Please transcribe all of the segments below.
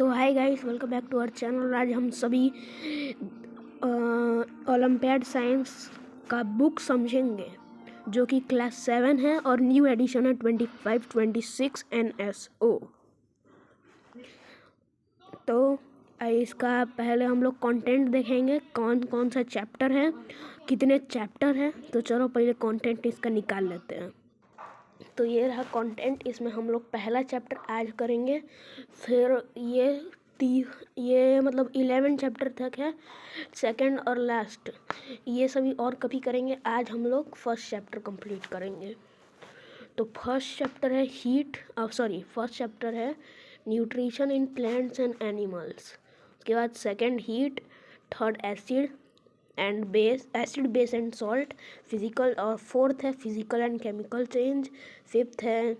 तो hi guys, welcome back to our channel. आज हम सभी ओलंपियाड साइंस का बुक समझेंगे जो कि क्लास 7 है और न्यू एडिशन है 25-26 NSO। तो इसका पहले हम लोग कंटेंट देखेंगे, कौन कौन सा चैप्टर है, कितने चैप्टर है। तो चलो पहले कंटेंट इसका निकाल लेते हैं। तो ये रहा कंटेंट। इसमें हम लोग पहला चैप्टर आज करेंगे, फिर ये मतलब 11 चैप्टर तक है, सेकंड और लास्ट ये सभी और कभी करेंगे। आज हम लोग फर्स्ट चैप्टर कंप्लीट करेंगे। तो फर्स्ट चैप्टर है nutrition in plants and animals. उसके बाद second heat, third acid base and salt, physical, और फोर्थ है physical and chemical change, fifth है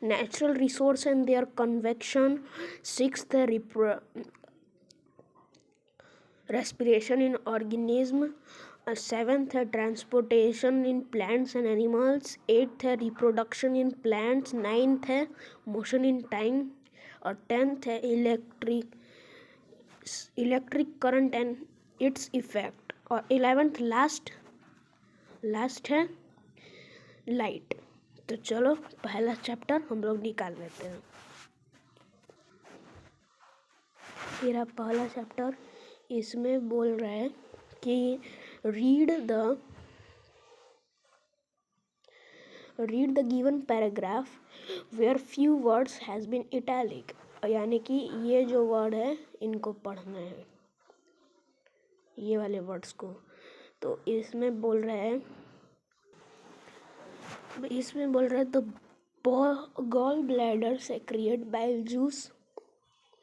natural resource and their convection, sixth है रेस्पिरेशन इन ऑर्गेनिज्म, सेवेंथ है transportation in plants and animals, eighth है reproduction in plants, ninth है motion in time, और tenth है electric current and its effect, और 11th last है light. तो चलो पहला चैप्टर हम लोग निकाल लेते हैं। मेरा पहला चैप्टर इसमें बोल रहा है कि read the given paragraph where few words has been italic, यानी कि ये जो वर्ड है इनको पढ़ना है, ये वाले वर्ड्स को। तो इसमें बोल रहा है तो gall bladder secrete bile juice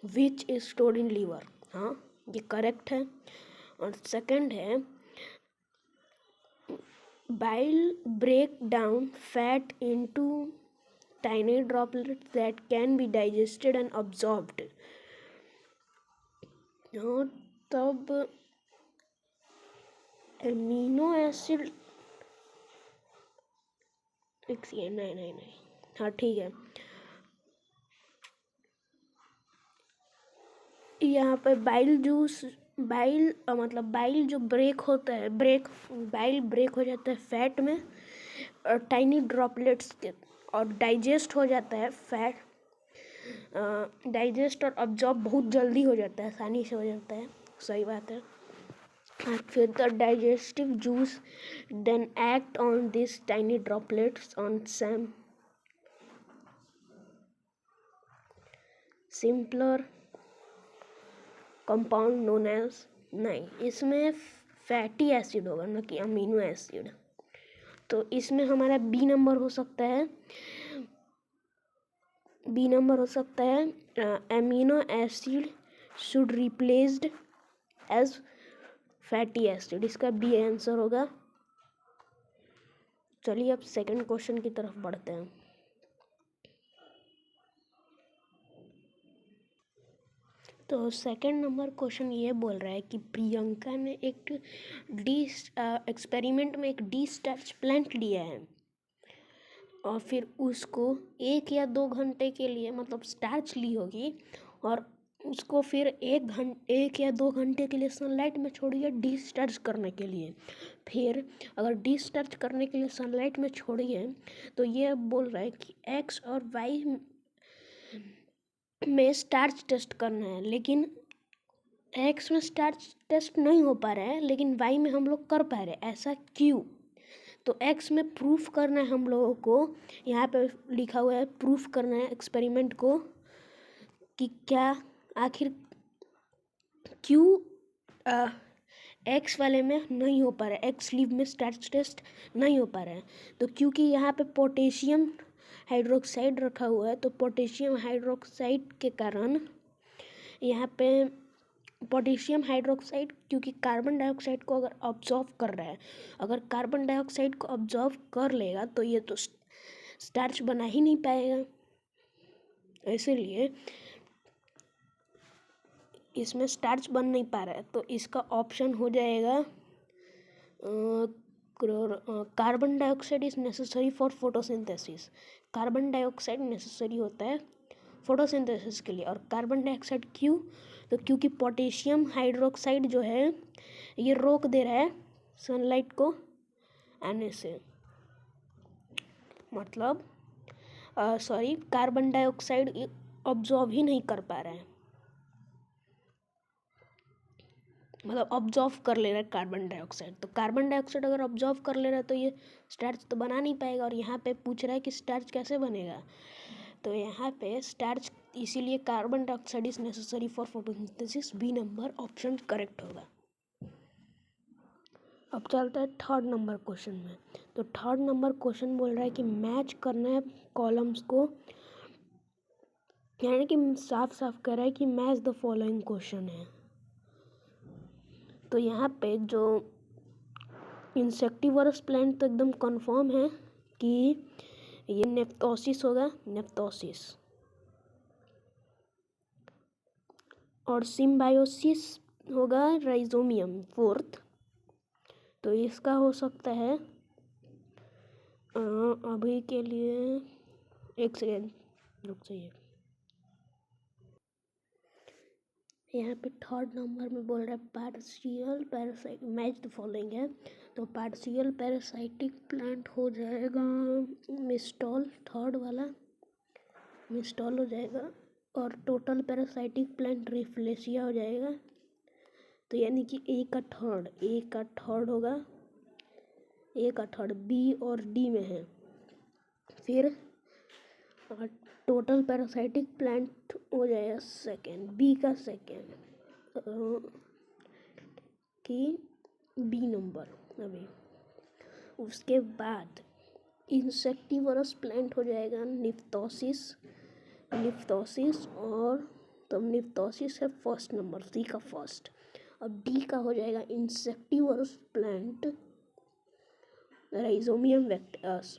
which is stored in liver. हाँ, ये करेक्ट है। और सेकंड है bile break down fat into tiny droplets that can be digested and absorbed। हाँ, तब एमिनो एसिड नहीं, हाँ ठीक है। यहाँ पे बाइल जो ब्रेक होता है, बाइल ब्रेक हो जाता है फैट में और टाइनी ड्रॉपलेट्स के, और डाइजेस्ट हो जाता है फैट, डाइजेस्ट और अब्जॉर्ब बहुत जल्दी हो जाता है, आसानी से हो जाता है। सही बात है। और फिर the digestive juice then act on this tiny droplets on simpler compound known as, नहीं, इसमें फैटी एसिड होगा ना कि अमीनो एसिड। तो इसमें हमारा बी नंबर हो सकता है amino acid should replaced as fatty acid. इसका बी आंसर होगा। चलिए अब सेकंड क्वेश्चन की तरफ बढ़ते हैं। तो सेकंड नंबर क्वेश्चन ये बोल रहा है कि प्रियंका ने एक एक्सपेरिमेंट में एक डी स्टार्च प्लांट लिया है और फिर उसको 1 या 2 घंटे के लिए, मतलब स्टार्च ली होगी, और उसको फिर 1 या 2 घंटे के लिए सनलाइट में छोड़िए डिस्चार्ज करने के लिए। फिर अगर डिस्चार्ज करने के लिए सनलाइट में छोड़िए तो ये बोल रहा है कि एक्स और वाई में स्टार्च टेस्ट करना है, लेकिन एक्स में स्टार्च टेस्ट नहीं हो पा रहा है लेकिन वाई में हम लोग कर पा रहे हैं। ऐसा क्यों? तो एक्स में प्रूफ करना है हम लोगों को, यहाँ पे लिखा हुआ है प्रूफ करना है एक्सपेरिमेंट को कि क्या आखिर क्यों एक्स वाले में नहीं हो पा रहा है, एक्स लीव में स्टार्च टेस्ट नहीं हो पा रहा है। तो क्योंकि यहाँ पे पोटेशियम हाइड्रोक्साइड रखा हुआ है, तो पोटेशियम हाइड्रोक्साइड के कारण यहाँ पे पोटेशियम हाइड्रोक्साइड, क्योंकि कार्बन डाइऑक्साइड को अगर ऑब्जॉर्व कर रहा है, अगर कार्बन डाइऑक्साइड को ऑब्जॉर्व कर लेगा तो ये तो स्टार्च बना ही नहीं पाएगा। इसीलिए इसमें स्टार्च बन नहीं पा रहा है। तो इसका ऑप्शन हो जाएगा carbon dioxide is necessary for photosynthesis. Carbon dioxide necessary होता है फोटोसिंथेसिस के लिए। और कार्बन डाइऑक्साइड क्यों? तो क्योंकि पोटेशियम हाइड्रोक्साइड जो है ये रोक दे रहा है सनलाइट को आने से, मतलब कार्बन डाइऑक्साइड ऑब्जॉर्व ही नहीं कर पा रहा है, मतलब ऑब्जॉर्व कर ले रहा है कार्बन डाइऑक्साइड। तो कार्बन डाइऑक्साइड अगर ऑब्जॉर्व कर ले रहा है तो ये स्टार्च तो बना नहीं पाएगा। और यहाँ पे पूछ रहा है कि स्टार्च कैसे बनेगा, तो यहाँ पे स्टार्च इसीलिए carbon dioxide is necessary for photosynthesis, B number option correct होगा। अब चलता है थर्ड नंबर क्वेश्चन में। तो थर्ड नंबर क्वेश्चन बोल रहा है कि मैच करना है कॉलम्स को, यानी कि साफ साफ कह रहा है कि मैच द फॉलोइंग क्वेश्चन है। तो यहाँ पे जो इंसेक्टिवरस प्लांट तो एकदम कंफर्म है कि ये नेप्थोसिस होगा, नेप्थोसिस। और सिम्बायोसिस होगा राइजोमियम फोर्थ। तो इसका हो सकता है अभी के लिए एक सेकेंड रुक जाइए। यहाँ पे थर्ड नंबर में बोल रहा है partial parasite match the following है। तो पार्शियल पैरासाइटिक प्लांट हो जाएगा मिस्टॉल, थर्ड वाला मिस्टॉल हो जाएगा। और टोटल पैरासाइटिक प्लांट रिफ्लेशिया हो जाएगा। तो यानी कि ए का थर्ड होगा, ए का थर्ड बी और डी में है। फिर टोटल पैरासाइटिक प्लांट हो जाएगा सेकेंड, बी का सेकेंड कि बी नंबर। अभी उसके बाद इंसेक्टिवरस प्लांट हो जाएगा निफ्थोसिस, और तब निफ्थोसिस है फर्स्ट नंबर, सी का फर्स्ट। अब डी का हो जाएगा इंसेक्टिवरस प्लांट राइजोमियम वेक्टस,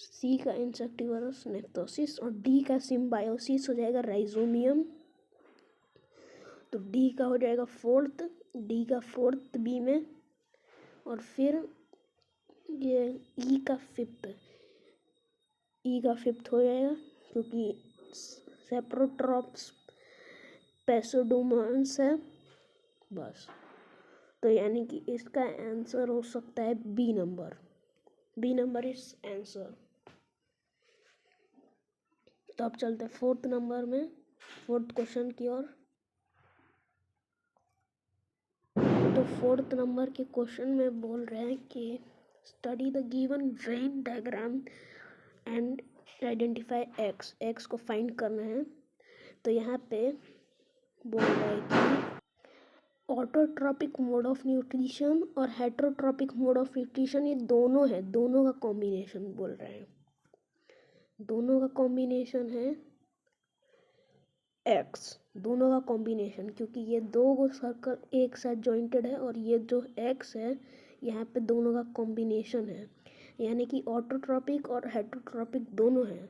सी का इंसेक्टिवरस नेप्थोसिस। और डी का सिम्बायोसिस हो जाएगा राइजोमियम। तो डी का हो जाएगा फोर्थ बी में। और फिर ये ई का फिफ्थ हो जाएगा क्योंकि सेप्रोट्रॉप्स पेसोडोमांस है बस। तो यानी कि इसका आंसर हो सकता है बी नंबर इज आंसर। तो अब चलते हैं फोर्थ क्वेश्चन की ओर। तो फोर्थ नंबर के क्वेश्चन में बोल रहे हैं कि study the given Venn diagram and identify x को फाइंड करना है। तो यहाँ पे बोल रहा है कि ऑटोट्रॉपिक मोड ऑफ न्यूट्रिशन और हेटरोट्रॉपिक मोड ऑफ न्यूट्रिशन ये दोनों है, दोनों का कॉम्बिनेशन बोल रहे हैं, दोनों का कॉम्बिनेशन है एक्स, दोनों का कॉम्बिनेशन, क्योंकि ये दो सर्कल एक साथ जॉइंटेड है और ये जो एक्स है यहाँ पे दोनों का कॉम्बिनेशन है, यानी कि ऑटोट्रॉपिक और हेटरोट्रॉपिक दोनों है।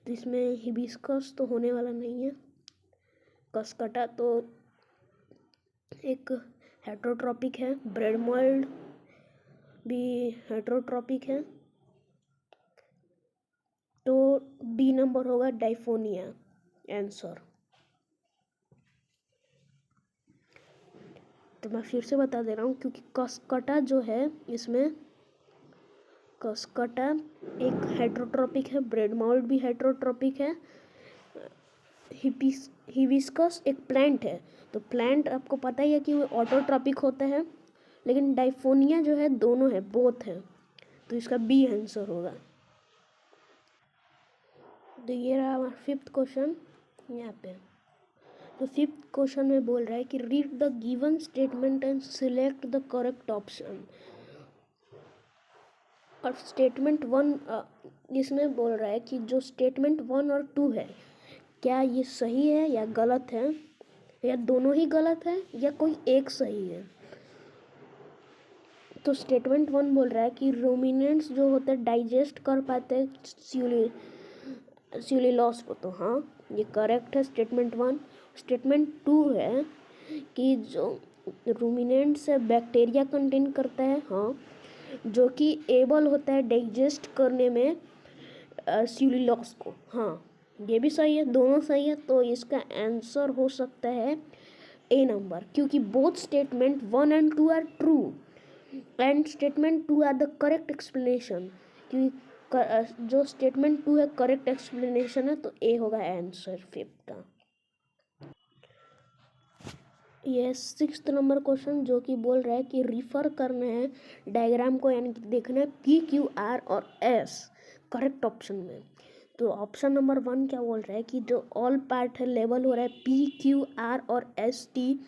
तो इसमें हिबिस्कस तो होने वाला नहीं है, कसकटा तो एक हेटरोट्रॉपिक है, ब्रेड मोल्ड भी हेटरोट्रॉपिक है। तो डी नंबर होगा डाइफोनिया आंसर। तो मैं फिर से बता दे रहा हूँ क्योंकि कसकटा जो है इसमें कसकटा एक हेटरोट्रॉपिक है, ब्रेड मोल्ड भी हेटरोट्रॉपिक है, हिबिस्कस एक प्लांट है। तो प्लांट आपको पता ही है कि वो ऑटोट्रॉपिक होता है, लेकिन डाइफोनिया जो है दोनों है, बोथ है। तो इसका बी आंसर होगा। तो ये रहा हमारा फिफ्थ क्वेश्चन यहाँ पे। तो फिफ्थ क्वेश्चन में बोल रहा है कि read the given statement and select the correct option. और स्टेटमेंट 1 इसमें बोल रहा है कि जो स्टेटमेंट 1 और 2 है क्या ये सही है या गलत है, या दोनों ही गलत है या कोई एक सही है। तो स्टेटमेंट 1 बोल रहा है कि रूमिनेंट्स जो होते हैं डाइजेस्ट कर पाते हैं सेल्यूलोज को, तो हाँ ये करेक्ट है स्टेटमेंट 1। स्टेटमेंट 2 है कि जो रूमिनेंट्स है बैक्टीरिया कंटेन करता है, हाँ, जो कि एबल होता है डाइजेस्ट करने में सेल्यूलोज को, हाँ ये भी सही है, दोनों सही है। तो इसका आंसर हो सकता है ए नंबर, क्योंकि both statement 1 and 2 are true and statement 2 are the correct explanation. क्योंकि जो स्टेटमेंट 2 है करेक्ट एक्सप्लेनेशन है, तो ए होगा आंसर 5 का। ये 6th नंबर क्वेश्चन जो कि बोल रहा है कि रिफर करना है डायग्राम को, यानी कि देखना है पी क्यू आर और एस करेक्ट ऑप्शन में। तो ऑप्शन नंबर 1 क्या बोल रहा है कि जो ऑल पार्ट है लेबल हो रहा है पी क्यू आर और एस टी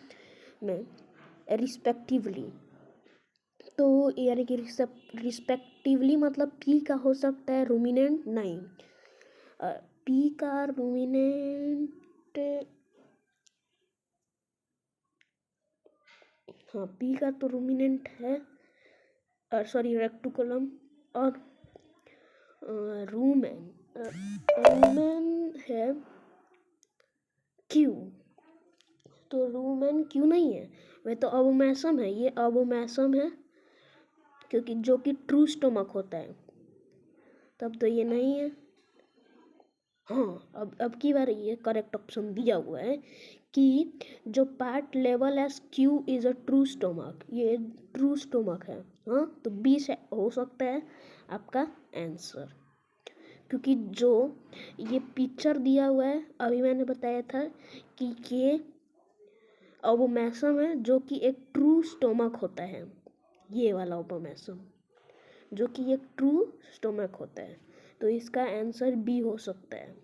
में रिस्पेक्टिवली। तो यानी कि रिस्पेक्टिवली मतलब पी का हो सकता है रूमिनेंट, नहीं पी का रूमिनेंट, हाँ पी का तो रूमिनेंट है, सॉरी रेक्टिकुलम, और रूमेन रूमेन है क्यू, तो रूमेन क्यू नहीं है, वह तो अबोमेसम है, ये अबोमेसम है क्योंकि जो कि ट्रू स्टोमक होता है, तब तो ये नहीं है। हाँ अब की बार ये करेक्ट ऑप्शन दिया हुआ है कि जो part level S Q is a true stomach, ये ट्रू स्टोमक है। हाँ तो बी से हो सकता है आपका आंसर, क्योंकि जो ये पिक्चर दिया हुआ है अभी मैंने बताया था कि ये ओबोमेसम है जो कि एक ट्रू स्टोमक होता है, ये वाला ओबोमेसम जो कि एक ट्रू स्टोमक होता है, तो इसका आंसर बी हो सकता है।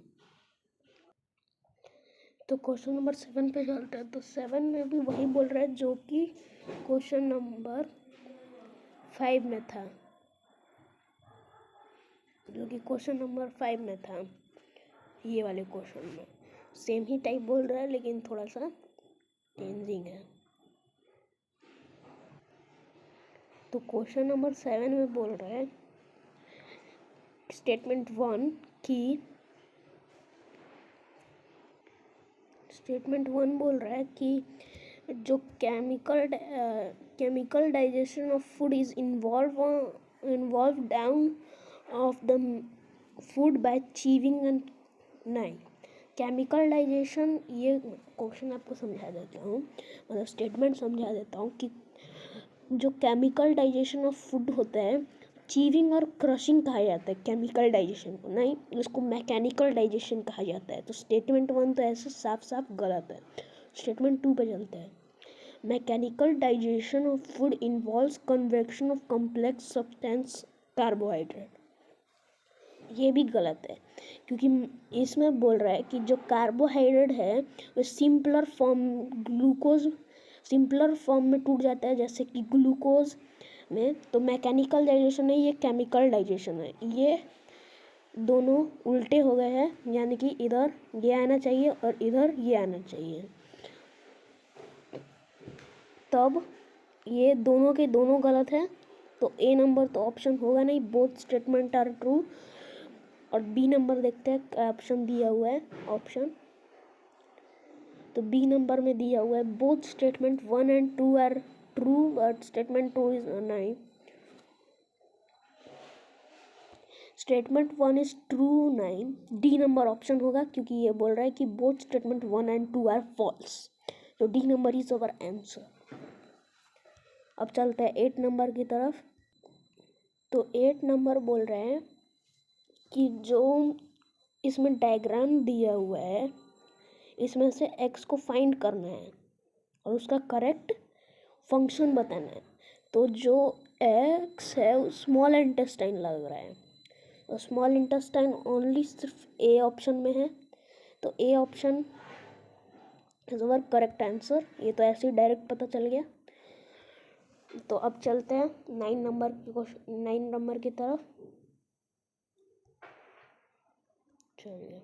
तो क्वेश्चन नंबर 7 पे चलता है। तो 7 में भी वही बोल रहा है जो कि क्वेश्चन नंबर 5 में था, जो कि क्वेश्चन नंबर 5 में था, ये वाले क्वेश्चन में सेम ही टाइप बोल रहा है लेकिन थोड़ा सा चेंजिंग है। तो क्वेश्चन नंबर 7 में बोल रहा है स्टेटमेंट 1 की, स्टेटमेंट 1 बोल रहा है कि जो chemical digestion of food is involve down of the food by chewing and, नहीं केमिकल डाइजेशन, ये क्वेश्चन आपको समझा देता हूँ, मतलब स्टेटमेंट समझा देता हूँ कि जो केमिकल डाइजेशन ऑफ फूड होता है, चीविंग और क्रशिंग कहा जाता है केमिकल डाइजेशन को, नहीं उसको मैकेनिकल डाइजेशन कहा जाता है। तो स्टेटमेंट 1 तो ऐसे साफ साफ गलत है। स्टेटमेंट 2 पे चलते हैं। Mechanical digestion of food involves convection of complex substance carbohydrate, ये भी गलत है क्योंकि इसमें बोल रहा है कि जो कार्बोहाइड्रेट है वो सिंपलर फॉर्म में टूट जाता है, जैसे कि ग्लूकोज में। तो मैकेनिकल डाइजेशन है, ये केमिकल डाइजेशन है, ये दोनों उल्टे हो गए हैं, यानी कि इधर ये आना चाहिए और इधर ये आना चाहिए, तब ये दोनों के दोनों गलत है। तो ए नंबर तो ऑप्शन होगा नहीं, बोथ स्टेटमेंट आर ट्रू। और बी नंबर देखते हैं क्या ऑप्शन दिया हुआ है ऑप्शन। तो बी नंबर में दिया हुआ है both statement 1 and 2 are true but statement 2 is नहीं, स्टेटमेंट 1 इज ट्रू नहीं, डी नंबर ऑप्शन होगा क्योंकि ये बोल रहा है कि both statement 1 and 2 are false, तो D number is our answer. अब चलते हैं 8 नंबर की तरफ। तो 8 नंबर बोल रहे हैं कि जो इसमें डायग्राम दिया हुआ है इसमें से x को फाइंड करना है और उसका करेक्ट फंक्शन बताना है। तो जो x है वो स्मॉल इंटेस्टाइन लग रहा है, और स्मॉल इंटेस्टाइन ओनली सिर्फ ए ऑप्शन में है, तो A option is our correct answer. ये तो ऐसे ही डायरेक्ट पता चल गया। तो अब चलते हैं 9 नंबर की तरफ। चलिए,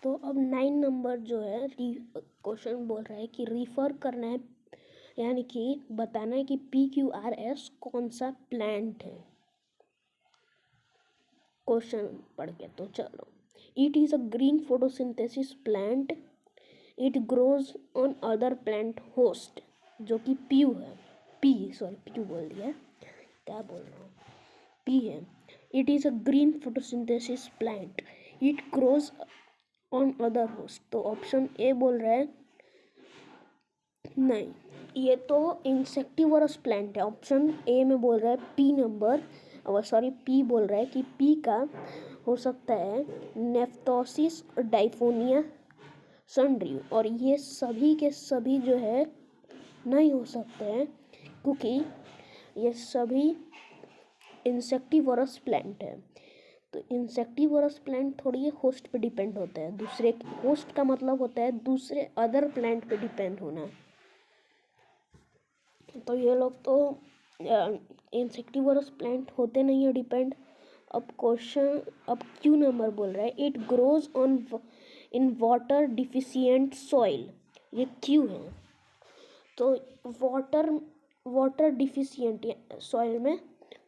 तो अब 9 नंबर जो है क्वेश्चन बोल रहा है कि रिफर करना है, यानी कि बताना है कि PQRS कौन सा प्लांट है। क्वेश्चन पढ़ के तो चलो, it is a green photosynthesis plant, it grows on other plant host, जो कि प्यू है, प्यू बोल दिया, क्या बोल रहा हूँ, पी है। It is a green photosynthesis plant, it grows on other host. तो ऑप्शन ए बोल रहा है नहीं, ये तो इंसेक्टिवरस प्लांट है। ऑप्शन ए में बोल रहा है पी नंबर, सॉरी पी बोल रहा है कि पी का हो सकता है नेफ्थोसिस डाइफोनिया सनड्यू, और ये सभी के सभी जो है नहीं हो सकते हैं क्योंकि ये सभी इंसेक्टिवरस प्लांट है। तो इंसेक्टिवरस प्लांट थोड़ी ये होस्ट पे डिपेंड होता है, दूसरे होस्ट का मतलब होता है दूसरे अदर प्लांट पे डिपेंड होना। तो ये लोग तो इंसेक्टिवरस प्लांट होते नहीं है डिपेंड। अब क्वेश्चन, अब क्यू नंबर बोल रहा है it grows on in water deficient soil, ये क्यू है। तो वाटर डिफिशिएंट सॉइल में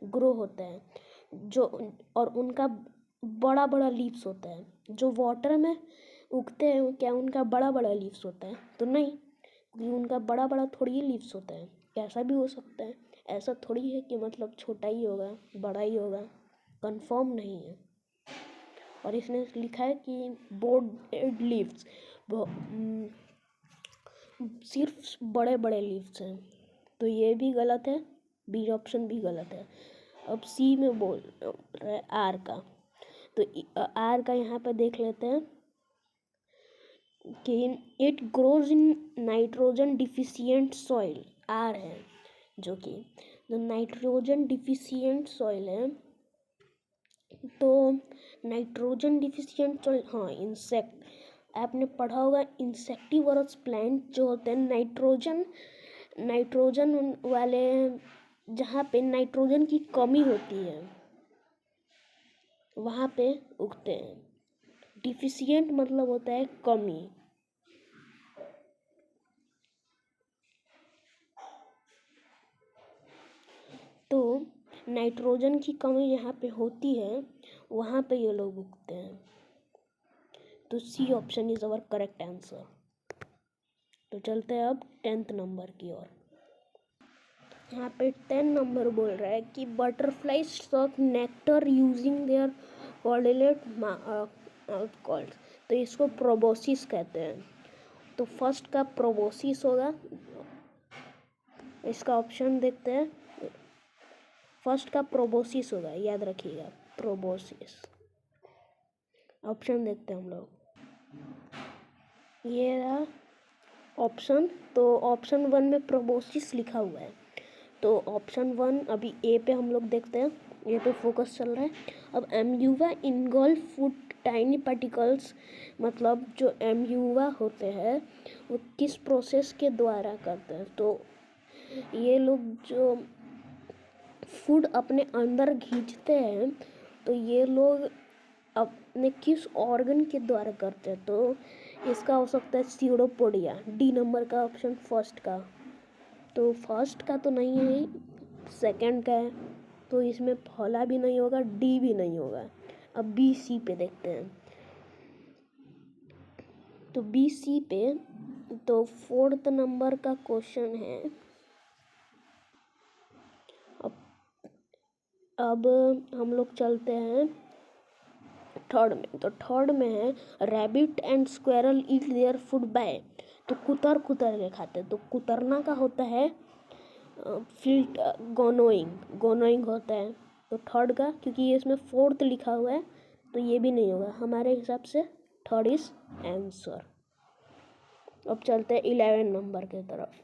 ग्रो होता है जो, और उनका बड़ा बड़ा लीव्स होता है। जो वाटर में उगते हैं क्या उनका बड़ा बड़ा लीव्स होता है? तो नहीं, क्योंकि उनका बड़ा बड़ा थोड़ी लीव्स होता है। कैसा भी हो सकता है, ऐसा थोड़ी है कि मतलब छोटा ही होगा बड़ा ही होगा, कंफर्म नहीं है। और इसने लिखा है कि बोर्ड लीव्स, सिर्फ बड़े बड़े लीव्स हैं, तो ये भी गलत है, बी ऑप्शन भी गलत है। अब सी में बोल रहा है आर का, तो आर का यहाँ पे देख लेते हैं कि it grows in nitrogen deficient soil, R है, जो कि जो नाइट्रोजन डिफिशिएंट सॉइल है। तो नाइट्रोजन डिफिशिएंट सॉइल, हाँ इंसेक्ट, आपने पढ़ा होगा इंसेक्टिवरस प्लांट जो होते हैं नाइट्रोजन वाले, जहाँ पे नाइट्रोजन की कमी होती है वहाँ पे उगते हैं। डिफिशिएंट मतलब होता है कमी। तो नाइट्रोजन की कमी जहाँ पे होती है वहाँ पे ये लोग उगते हैं। तो C option is our correct answer. तो चलते हैं अब 10th नंबर की ओर। यहाँ पे 10 नंबर बोल रहा है कि बटरफ्लाई सक नेक्टर यूजिंग देयर कॉर्डिलेट कॉल्ड, तो इसको प्रोबोसिस कहते हैं। तो फर्स्ट का प्रोबोसिस होगा, इसका ऑप्शन देखते हैं। फर्स्ट का प्रोबोसिस होगा, याद रखिएगा प्रोबोसिस। ऑप्शन देखते हैं हम लोग, ये रहा ऑप्शन। तो ऑप्शन 1 में प्रोबोसिस लिखा हुआ है, तो ऑप्शन 1 अभी ए पे हम लोग देखते हैं, ए पे फोकस चल रहा है। अब एम्यूवा इनगल्फ फूड टाइनी पार्टिकल्स, मतलब जो एम्यूवा होते हैं वो किस प्रोसेस के द्वारा करते हैं? तो ये लोग जो फूड अपने अंदर खींचते हैं, तो ये लोग अपने किस ऑर्गन के द्वारा करते हैं? तो इसका हो सकता है सीरोपोडिया, डी नंबर का ऑप्शन फर्स्ट का। तो फर्स्ट का तो नहीं है, सेकंड का है, तो इसमें पहला भी नहीं होगा, डी भी नहीं होगा। अब बी सी पे देखते हैं। तो बी सी पे तो 4th नंबर का क्वेश्चन है। अब हम लोग चलते हैं थर्ड में। तो थर्ड में है rabbit and squirrel eat their food by, तो कुतर कुतर के खाते हैं। तो कुतरना का होता है फील्ड गोनोइंग होता है। तो थर्ड का, क्योंकि ये इसमें 4th लिखा हुआ है, तो ये भी नहीं होगा हमारे हिसाब से, थर्ड इज आंसर। अब चलते हैं 11 नंबर की तरफ।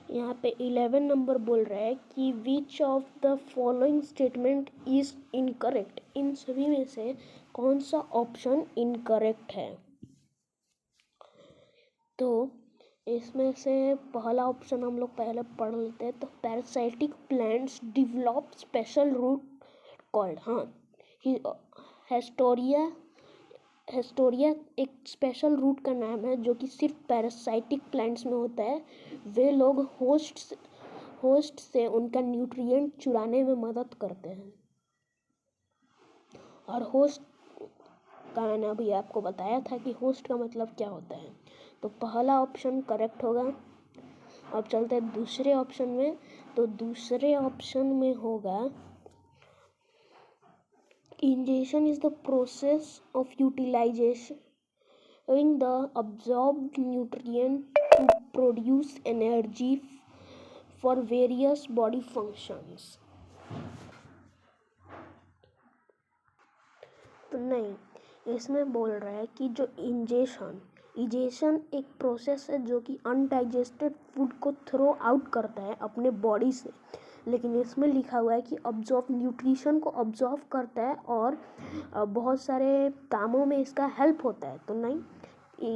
यहाँ पे 11 नंबर बोल रहा है कि which of the following statement is incorrect, इन सभी में से कौन सा ऑप्शन इनकरेक्ट है? तो इसमें से पहला ऑप्शन हम लोग पहले पढ़ लेते हैं। तो parasitic plants develop special root called, हाँ हेस्टोरिया एक स्पेशल रूट का नाम है जो कि सिर्फ पैरासाइटिक प्लांट्स में होता है। वे लोग होस्ट से उनका न्यूट्रिएंट चुराने में मदद करते हैं। और होस्ट का मैंने अभी आपको बताया था कि होस्ट का मतलब क्या होता है। तो पहला ऑप्शन करेक्ट होगा। अब चलते हैं दूसरे ऑप्शन में। तो दूसरे ऑप्शन में होगा Ingestion is the process of utilizing the absorbed nutrient to produce energy for various body functions. तो नहीं, इसमें बोल रहा है कि जो इजेशन एक प्रोसेस है जो कि अनडाइजेस्टेड फूड को थ्रो आउट करता है अपने बॉडी से, लेकिन इसमें लिखा हुआ है कि ऑब्जॉर्व न्यूट्रिशन को ऑब्जॉर्व करता है और बहुत सारे कामों में इसका हेल्प होता है। तो नहीं,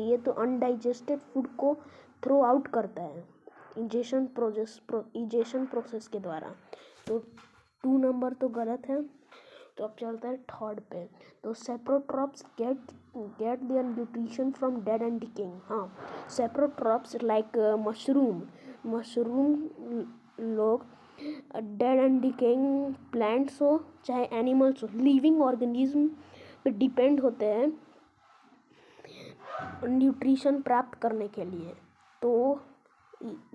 ये तो अनडाइजेस्टेड फूड को थ्रो आउट करता है इजेशन प्रोसेस के द्वारा। तो 2 नंबर तो गलत है। तो अब चलता है थर्ड पे। तो saprotrophs get their nutrition from dead and decaying. हाँ, सेप्रोट्रॉप्स लाइक मशरूम लोग डेड एंड डिकेइंग प्लांट्स हो चाहे एनिमल्स हो, लिविंग ऑर्गेनिज्म पे डिपेंड होते हैं न्यूट्रिशन प्राप्त करने के लिए। तो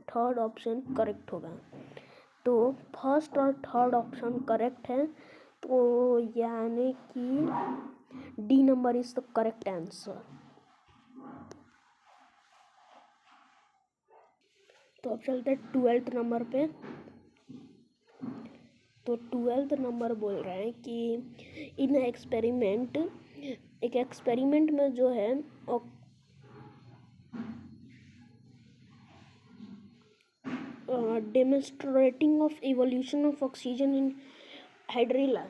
थर्ड ऑप्शन करेक्ट होगा। तो फर्स्ट और थर्ड ऑप्शन करेक्ट है, तो यानी कि D number is the correct answer. तो अब चलते हैं 12th नंबर पे। तो 12th नंबर बोल रहा है कि इन एक्सपेरिमेंट, एक एक्सपेरिमेंट में जो है demonstrating of evolution of oxygen in hydrilla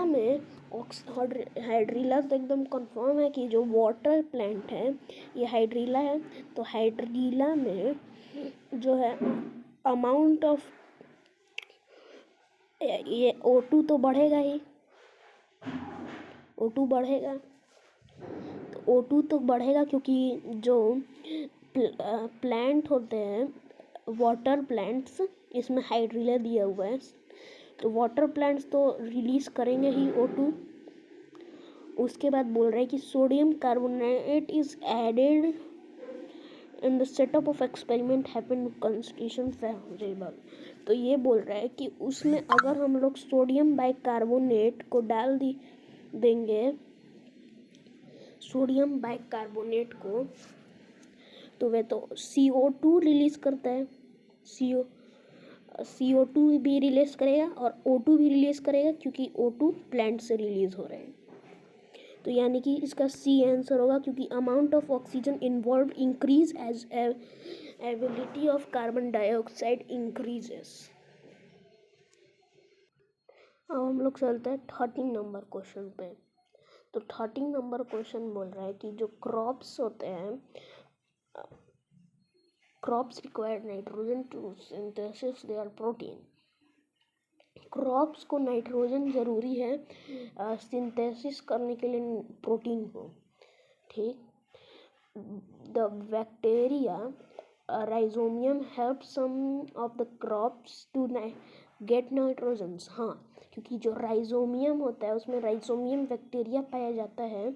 में हाइड्रीला तो एकदम कंफर्म है कि जो वाटर प्लांट है ये हाइड्रीला है। तो हाइड्रीला में जो है अमाउंट ऑफ ये O2 तो बढ़ेगा ही, O2 बढ़ेगा। तो O2 तो बढ़ेगा क्योंकि जो प्लांट होते हैं वाटर प्लांट्स, इसमें हाइड्रीला दिया हुआ है, तो वाटर प्लांट्स तो रिलीज करेंगे ही O2। उसके बाद बोल रहे हैं कि sodium carbonate is added in the setup of experiment happen constitution favourable. तो ये बोल रहा है कि उसमें अगर हम लोग सोडियम बाइकार्बोनेट को डाल देंगे सोडियम बाइकार्बोनेट को, तो वह तो CO2 रिलीज करता है, CO2 भी रिलीज करेगा और O2 भी रिलीज करेगा क्योंकि O2 प्लांट से रिलीज हो रहे हैं। तो यानी कि इसका सी आंसर होगा, क्योंकि amount of oxygen involve increase as ability of carbon dioxide increases. अब हम लोग चलते हैं 13 नंबर क्वेश्चन पे। तो 13 नंबर क्वेश्चन बोल रहा है कि जो क्रॉप्स होते हैं, crops require nitrogen to synthesis their protein. Crops को नाइट्रोजन ज़रूरी है सिंथेसिस करने के लिए प्रोटीन को, ठीक। The bacteria rhizobium help some of the crops to get nitrogens. हाँ, क्योंकि जो राइजोमियम होता है उसमें राइजोमियम बैक्टीरिया पाया जाता है।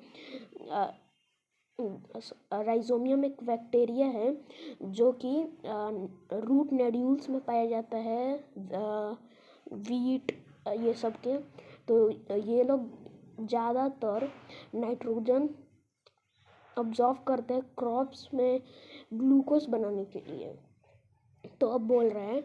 राइजोमियम एक बैक्टीरिया है जो कि रूट नोड्यूल्स में पाया जाता है, वीट ये सब के। तो ये लोग ज़्यादातर नाइट्रोजन ऑब्जॉर्व करते हैं क्रॉप्स में ग्लूकोज बनाने के लिए। तो अब बोल रहा है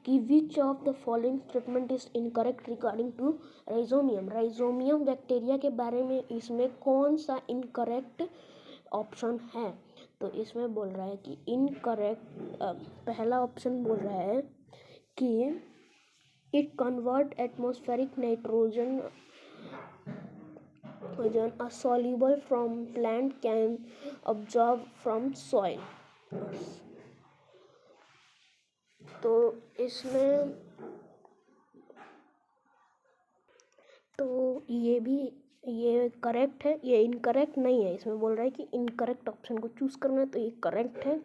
कि which of the following statement is incorrect regarding to rhizobium bacteria के बारे में इसमें कौन सा इनकरेक्ट ऑप्शन है। तो इसमें बोल रहा है कि इनकरेक्ट पहला ऑप्शन बोल रहा है कि it convert atmospheric nitrogen a soluble from plant can absorb from soil। तो इसमें तो ये करेक्ट है, ये इनकरेक्ट नहीं है। इसमें बोल रहा है कि इनकरेक्ट ऑप्शन को चूज़ करना है, तो ये करेक्ट है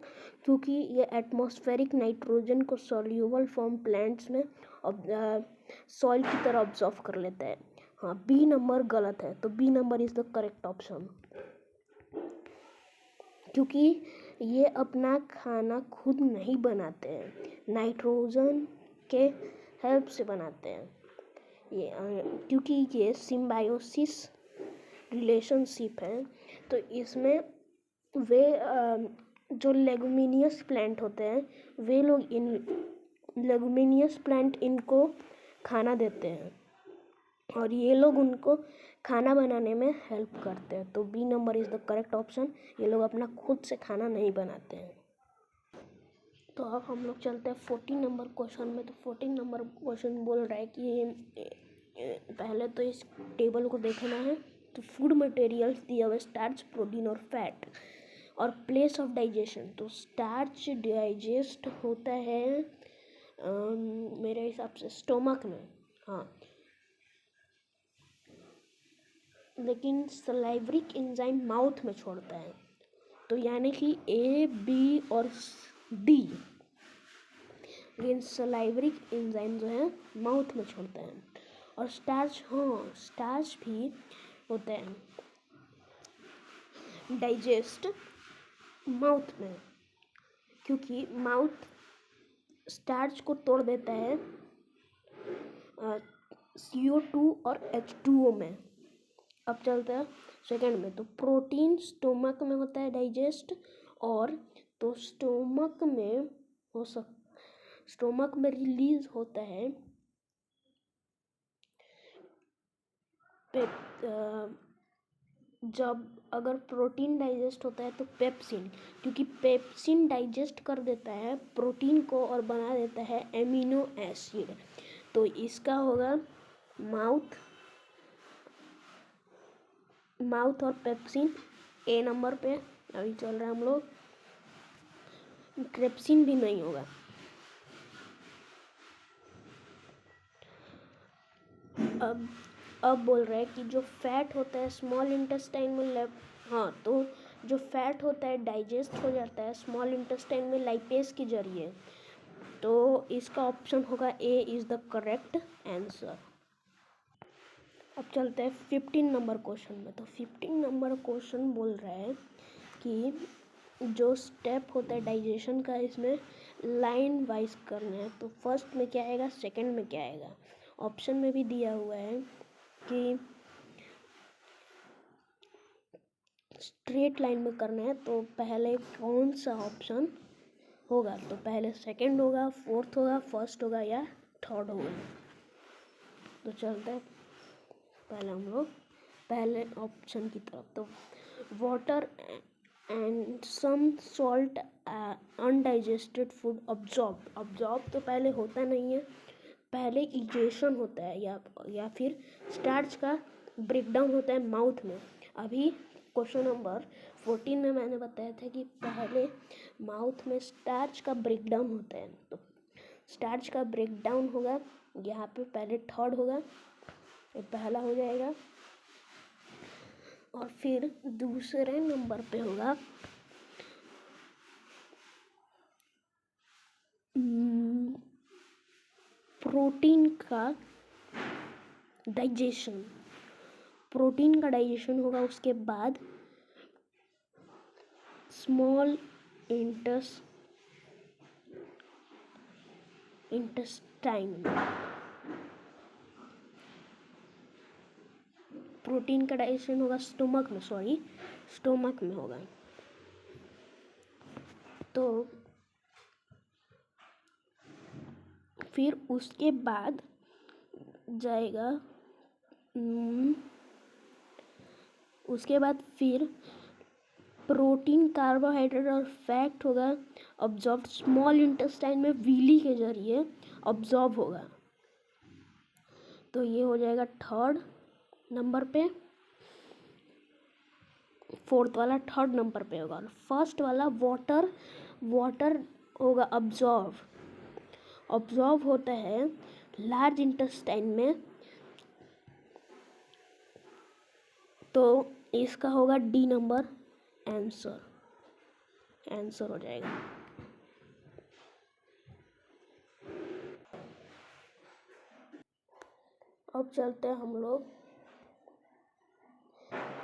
क्योंकि ये एटमॉस्फेरिक नाइट्रोजन को सॉल्यूबल फॉर्म प्लांट्स में सॉइल की तरह ऑब्जॉर्व कर लेता है। हाँ, बी नंबर गलत है, तो B number is the correct option, क्योंकि ये अपना खाना खुद नहीं बनाते हैं, नाइट्रोजन के हेल्प से बनाते हैं। ये क्योंकि ये सिम्बायोसिस रिलेशनशिप है, तो इसमें वे जो लेगुमिनियस प्लांट होते हैं वे लोग इन लेगुमिनियस प्लांट इनको खाना देते हैं और ये लोग उनको खाना बनाने में हेल्प करते हैं। तो B number is the correct option. ये लोग अपना खुद से खाना नहीं बनाते हैं। तो अब हम लोग चलते हैं 14 नंबर क्वेश्चन में। तो 14 नंबर क्वेश्चन बोल रहा है कि पहले तो इस टेबल को देखना है। तो फूड मटेरियल्स दिया हुआ स्टार्च, प्रोटीन और फैट और प्लेस ऑफ डाइजेशन। तो स्टार्च डाइजेस्ट होता है मेरे हिसाब से स्टोमक में, हाँ, लेकिन सलाइवरिक एंजाइम माउथ में छोड़ता है। तो यानी कि ए, बी और डी, लेकिन सलाइवरिक एंजाइम जो है माउथ में छोड़ता है। और स्टार्च, हाँ, स्टार्च भी होता है डाइजेस्ट माउथ में, क्योंकि माउथ स्टार्च को तोड़ देता है CO2 और H2O में। अब चलते हैं सेकंड में। तो प्रोटीन स्टोमक में होता है डाइजेस्ट, और तो स्टोमक में रिलीज होता है जब अगर प्रोटीन डाइजेस्ट होता है तो पेप्सिन, क्योंकि पेप्सिन डाइजेस्ट कर देता है प्रोटीन को और बना देता है एमिनो एसिड। तो इसका होगा माउथ और पेप्सिन ए नंबर पे अभी चल रहा है हम लोग। क्रेप्सिन भी नहीं होगा। अब बोल रहा है कि जो फैट होता है स्मॉल इंटेस्टाइन में हाँ, तो जो फैट होता है डाइजेस्ट हो जाता है स्मॉल इंटेस्टाइन में लाइपेज के जरिए। तो इसका ऑप्शन होगा A is the correct answer. अब चलते हैं 15 नंबर क्वेश्चन में। तो 15 नंबर क्वेश्चन बोल रहा है कि जो स्टेप होता है डाइजेशन का इसमें लाइन वाइज करना है। तो फर्स्ट में क्या आएगा, सेकंड में क्या आएगा। ऑप्शन में भी दिया हुआ है कि स्ट्रेट लाइन में करना है। तो पहले कौन सा ऑप्शन होगा, तो पहले सेकंड होगा, फोर्थ होगा, फर्स्ट होगा या थर्ड होगा। तो चलते हैं पहले हम लोग पहले ऑप्शन की तरफ। तो water and some salt undigested food absorb तो पहले होता नहीं है, पहले इजेशन होता है या फिर स्टार्च का ब्रेकडाउन होता है माउथ में। अभी क्वेश्चन नंबर 14 में मैंने बताया था कि पहले माउथ में स्टार्च का ब्रेकडाउन होता है। तो स्टार्च का ब्रेकडाउन होगा यहाँ पे, पहले थर्ड होगा, ये पहला हो जाएगा। और फिर दूसरे नंबर पे होगा प्रोटीन का डाइजेशन। प्रोटीन का डाइजेशन होगा, उसके बाद स्मॉल इंटेस्टाइन। प्रोटीन का डाइजेशन होगा स्टोमक में होगा। तो फिर उसके बाद जाएगा उसके बाद फिर प्रोटीन, कार्बोहाइड्रेट और फैट होगा अब्जॉर्ब स्मॉल इंटेस्टाइन में विली के जरिए अब्जॉर्ब होगा। तो ये हो जाएगा थर्ड नंबर पे, फोर्थ वाला थर्ड नंबर पे होगा। और फर्स्ट वाला वाटर होगा अब्जॉर्ब होता है लार्ज इंटेस्टाइन में। तो इसका होगा डी नंबर आंसर हो जाएगा। अब चलते हैं हम लोग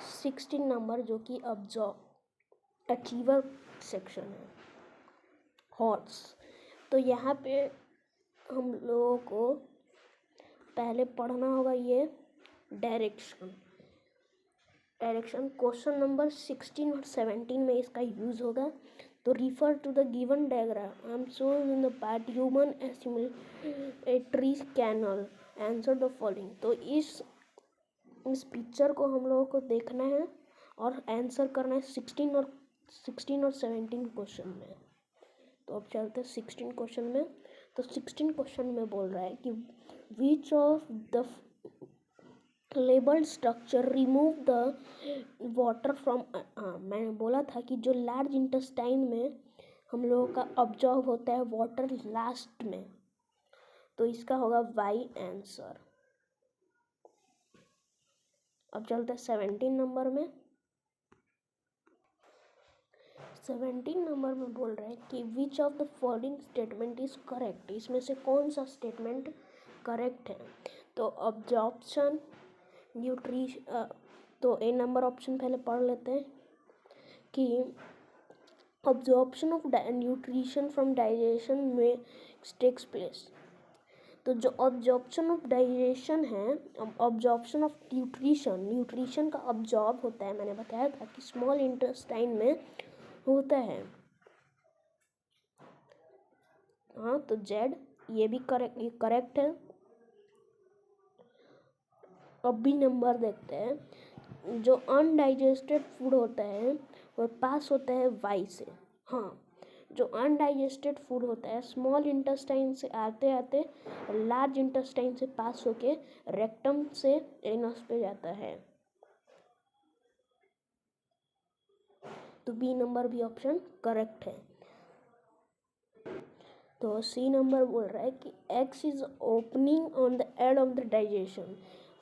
16 नंबर, जो कि अचीवर सेक्शन है, हॉर्स। तो यहाँ पे हम लोगों को पहले पढ़ना होगा ये डायरेक्शन। क्वेश्चन नंबर 16 और 17 में इसका यूज़ होगा। तो refer to the given diagram I am showing in the part human assimilatory canal answer the following. तो इस पिक्चर को हम लोगों को देखना है और आंसर करना है 16 और 17 क्वेश्चन में। तो अब चलते हैं 16 क्वेश्चन में। तो 16 क्वेश्चन में बोल रहा है कि which of the labelled structure remove the water from. मैंने बोला था कि जो लार्ज इंटेस्टाइन में हम लोगों का ऑब्जॉर्व होता है वाटर लास्ट में, तो इसका होगा वाई आंसर। अब चलते हैं 17 नंबर में। 17 नंबर में बोल रहे हैं कि which of the following statement is correct. इसमें से कौन सा स्टेटमेंट करेक्ट है। तो ऑब्जॉर्प्शन न्यूट्रिशन, तो ए नंबर ऑप्शन पहले पढ़ लेते हैं कि absorption of nutrition from digestion में टेक्स प्लेस। तो जो ऑब्जॉर्प्शन ऑफ डाइजेशन है, ऑब्जॉर्प्शन ऑफ न्यूट्रिशन का ऑब्जॉर्ब होता है, मैंने बताया था कि स्मॉल इंटेस्टाइन में होता है। हाँ, तो जेड ये भी करेक्ट है। अब बी नंबर देखते हैं। जो अनडाइजेस्टेड फूड होता है वो पास होता है वाई से। हाँ, जो अनडाइजेस्टेड फूड होता है स्मॉल इंटेस्टाइन से आते आते लार्ज इंटेस्टाइन से पास होके रेक्टम से एनस पे जाता है। तो बी नंबर भी ऑप्शन करेक्ट है। तो सी नंबर बोल रहा है कि x is opening on the end of the digestion.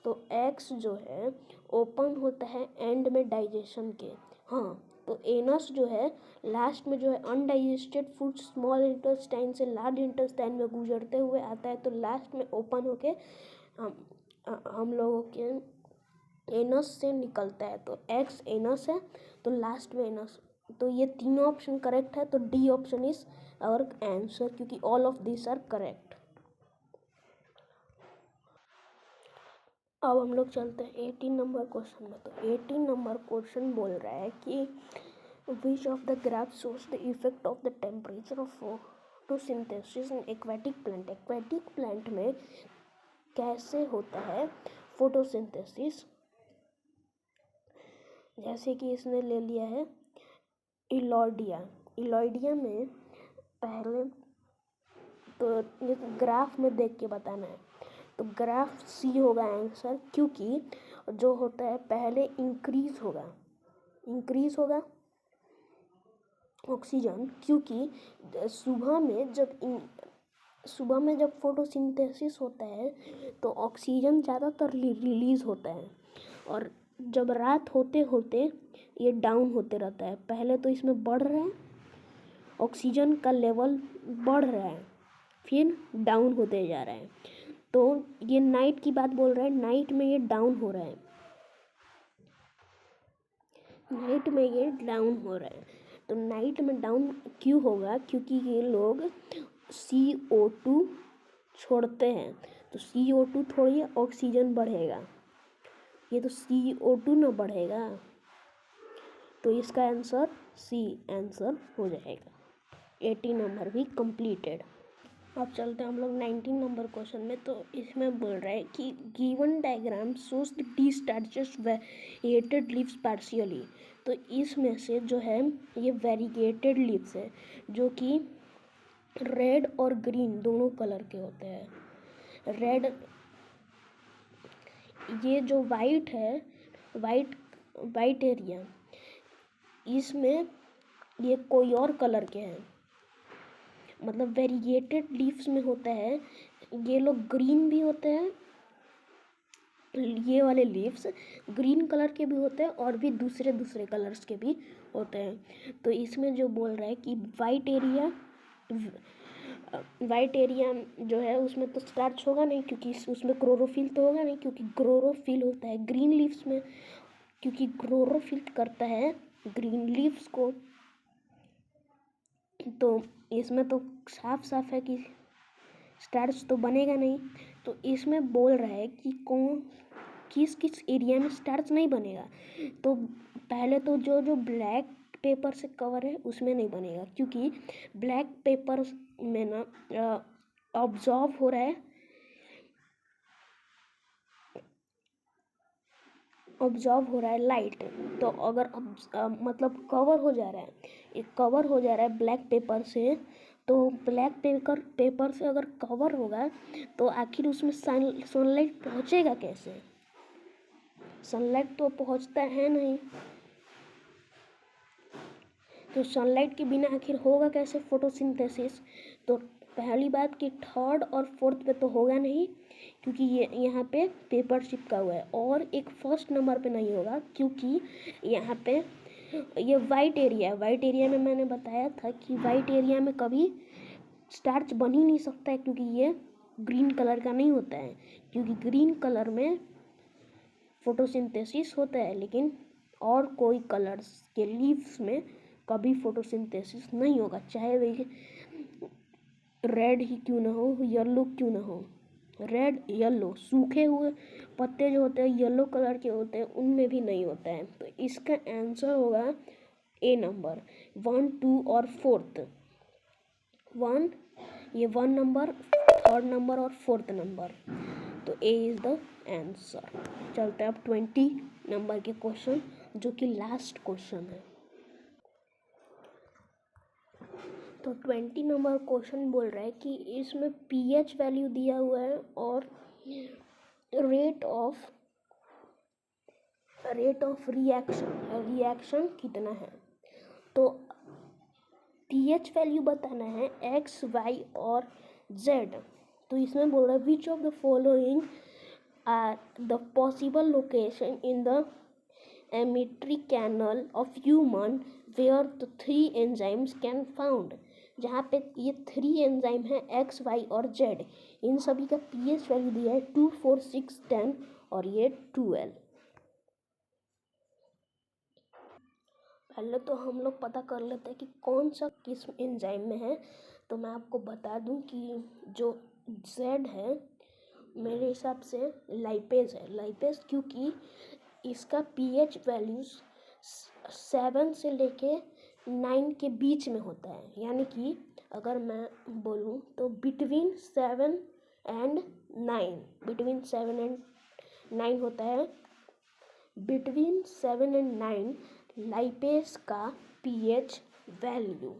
तो एक्स जो है ओपन होता है एंड में डाइजेशन के। हाँ, तो एनस जो है लास्ट में जो है अनडाइजेस्टेड फूड स्मॉल इंटेस्टाइन से लार्ज इंटेस्टाइन में गुजरते हुए आता है, तो लास्ट में ओपन होके हम लोगों के एनस से निकलता है। तो एक्स एनस है, तो लास्ट में एनस। तो ये तीनों ऑप्शन करेक्ट है। तो D option is our answer, क्योंकि all of this are correct. अब हम लोग चलते हैं 18 नंबर क्वेश्चन में। तो 18 नंबर क्वेश्चन बोल रहा है कि which of the graph shows the effect of the temperature of photosynthesis in aquatic plant. Aquatic plant में कैसे होता है फोटोसिंथेसिस। जैसे कि इसने ले लिया है इलॉइडिया में पहले, तो ये ग्राफ में देख के बताना है। तो ग्राफ सी होगा आंसर, क्योंकि जो होता है पहले इंक्रीज होगा ऑक्सीजन, क्योंकि सुबह में जब फोटोसिंथेसिस होता है तो ऑक्सीजन ज़्यादातर रिलीज होता है, और जब रात होते होते ये डाउन होते रहता है। पहले तो इसमें बढ़ रहा है, ऑक्सीजन का लेवल बढ़ रहा है, फिर डाउन होते जा रहा है। तो ये नाइट की बात बोल रहा है, नाइट में ये डाउन हो रहा है, नाइट में ये डाउन हो रहा है। तो नाइट में डाउन क्यों होगा, क्योंकि ये लोग CO2 छोड़ते हैं। तो CO2 थोड़ी ऑक्सीजन बढ़ेगा, ये तो CO2 ना बढ़ेगा। तो इसका आंसर सी आंसर हो जाएगा। 18 नंबर भी कंप्लीटेड। अब चलते हैं हम लोग 19 नंबर क्वेश्चन में। तो इसमें बोल रहा है कि given diagram shows the detached variegated leaves partially. तो इसमें से जो है ये वेरिएटेड लीव्स है, जो कि रेड और ग्रीन दोनों कलर के होते हैं। रेड, ये जो वाइट है, वाइट एरिया, इसमें ये कोई और कलर के हैं, मतलब वेरिएटेड लीव्स में होता है। ये लोग ग्रीन भी होते हैं, ये वाले लीव्स ग्रीन कलर के भी होते हैं और भी दूसरे कलर्स के भी होते हैं। तो इसमें जो बोल रहा है कि वाइट एरिया जो है उसमें तो स्टार्च होगा नहीं, क्योंकि उसमें क्लोरोफिल तो होगा नहीं, क्योंकि क्लोरोफिल होता है ग्रीन लीव्स में, क्योंकि क्लोरोफिल करता है ग्रीन लीव्स को। तो इसमें तो साफ है कि स्टार्च तो बनेगा नहीं। तो इसमें बोल रहा है कि किस किस एरिया में स्टार्च नहीं बनेगा। तो पहले तो जो जो ब्लैक पेपर से कवर है उसमें नहीं बनेगा, क्योंकि ब्लैक पेपर में ना ऑब्जॉर्व हो रहा है लाइट। तो अगर मतलब कवर हो जा रहा है ब्लैक पेपर से, तो ब्लैक पेपर से अगर कवर होगा तो आखिर उसमें सनलाइट पहुंचेगा कैसे? सनलाइट तो पहुंचता है नहीं, तो सनलाइट के बिना आखिर होगा कैसे फोटोसिंथेसिस? तो पहली बात कि थर्ड और फोर्थ पे तो होगा नहीं, क्योंकि ये यहाँ पे पेपर चिपका हुआ है। और एक फर्स्ट नंबर पे नहीं होगा, क्योंकि यहाँ पे ये वाइट एरिया में मैंने बताया था कि वाइट एरिया में कभी स्टार्च बन ही नहीं सकता है, क्योंकि ये ग्रीन कलर का नहीं होता है। क्योंकि ग्रीन कलर में फोटोसिंथेसिस होता है, लेकिन और कोई कलर्स के लीव्स में कभी फोटोसिंथेसिस नहीं होगा, चाहे वे रेड ही क्यों ना हो, येलो क्यों ना हो। रेड येलो सूखे हुए पत्ते जो होते हैं येलो कलर के होते हैं, उनमें भी नहीं होता है। तो इसका आंसर होगा ए नंबर, 1, 2 और 4th। 1 नंबर, 3rd नंबर और 4th नंबर। तो ए इज द आंसर। चलते हैं अब 20 नंबर के क्वेश्चन, जो कि लास्ट क्वेश्चन है। तो 20 नंबर क्वेश्चन बोल रहा है कि इसमें पीएच वैल्यू दिया हुआ है और रेट ऑफ रिएक्शन कितना है। तो पीएच वैल्यू बताना है एक्स, वाई और जेड। तो इसमें बोल रहा है which of the following are the possible location in the alimentary canal of human where the 3 enzymes can found. जहाँ पे ये 3 एंजाइम है एक्स, वाई और जेड, इन सभी का पीएच वैल्यू दिया है 2, 4, 6, 10 और ये 12। पहले तो हम लोग पता कर लेते हैं कि कौन सा किस एंजाइम में है। तो मैं आपको बता दूं कि जो जेड है मेरे हिसाब से लाइपेज है। लाइपेज क्योंकि इसका पीएच वैल्यूज 7 से लेके 9 के बीच में होता है। यानी कि अगर मैं बोलूँ तो बिटवीन 7 एंड 9 होता है। बिटवीन 7 एंड 9 लाइपेज का पीएच वैल्यू।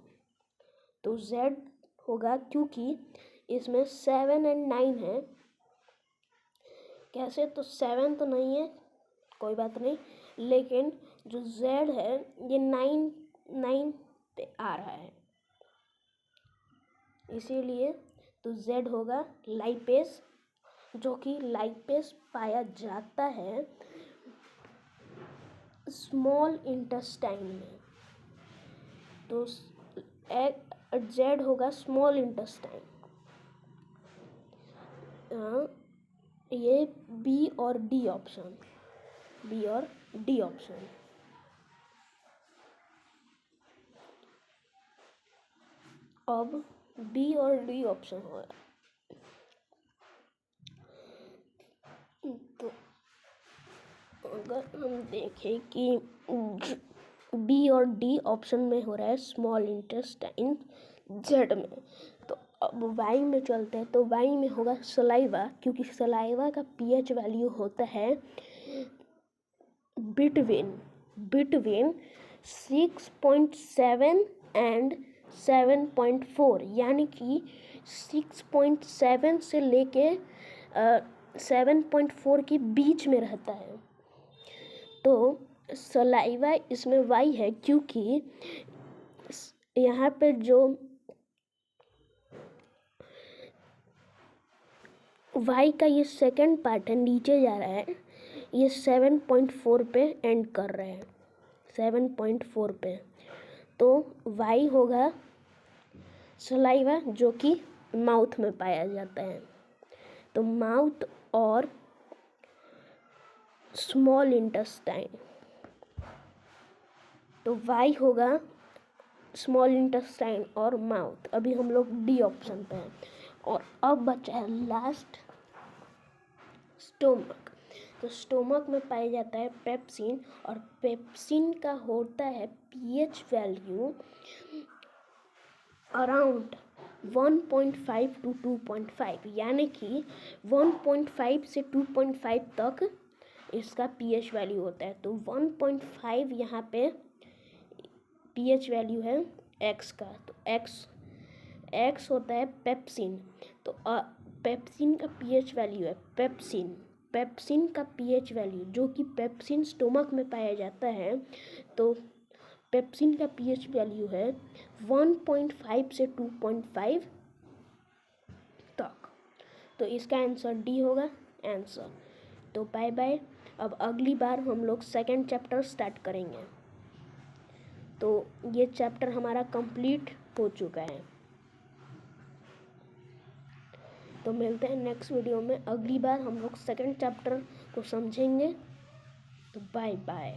तो Z होगा, क्योंकि इसमें 7 एंड 9 है। कैसे? तो 7 तो नहीं है, कोई बात नहीं, लेकिन जो Z है ये 9 पे आ रहा है, इसीलिए तो Z होगा लाइपेज, जो कि लाइपेज पाया जाता है स्मॉल इंटेस्टाइन में। तो Z होगा स्मॉल इंटेस्टाइन। ये बी और डी ऑप्शन। अब बी और डी ऑप्शन हो रहा। तो अगर हम देखें कि बी और डी ऑप्शन में हो रहा है स्मॉल इंटेस्टाइन जेड में, तो अब वाई में चलते हैं। तो वाई में होगा सलाइवा, क्योंकि सलाइवा का पीएच वैल्यू होता है बिटवीन 6.7 एंड 7.4, यानी कि 6.7 से लेके 7.4 के बीच में रहता है। तो सलाइवा इसमें वाई है, क्योंकि यहाँ पे जो वाई का ये सेकंड पार्ट है नीचे जा रहा है, ये 7.4 पे एंड कर रहे हैं, 7.4 पे। तो वाई होगा सलाइवा, जो कि माउथ में पाया जाता है। तो माउथ और स्मॉल इंटेस्टाइन। तो वाई होगा स्मॉल इंटेस्टाइन और माउथ। अभी हम लोग डी ऑप्शन पे हैं। और अब बचा है लास्ट स्टोमक। तो स्टोमक में पाया जाता है पेप्सिन, और पेप्सिन का होता है पीएच वैल्यू अराउंड 1.5 to 2.5, यानी कि 1.5 से 2.5 तक इसका पीएच वैल्यू होता है। तो 1.5 यहाँ पे पीएच वैल्यू है एक्स का, तो एक्स होता है पेप्सिन। तो पेप्सिन का पीएच वैल्यू है पेप्सिन का पीएच वैल्यू, जो कि पेप्सिन स्टोमक में पाया जाता है, तो पेप्सिन का पीएच वैल्यू है 1.5 से 2.5 तक। तो इसका आंसर डी होगा आंसर। तो बाय बाय। अब अगली बार हम लोग सेकेंड चैप्टर स्टार्ट करेंगे। तो ये चैप्टर हमारा कंप्लीट हो चुका है। तो मिलते हैं नेक्स्ट वीडियो में। अगली बार हम लोग सेकेंड चैप्टर को समझेंगे। तो बाय बाय।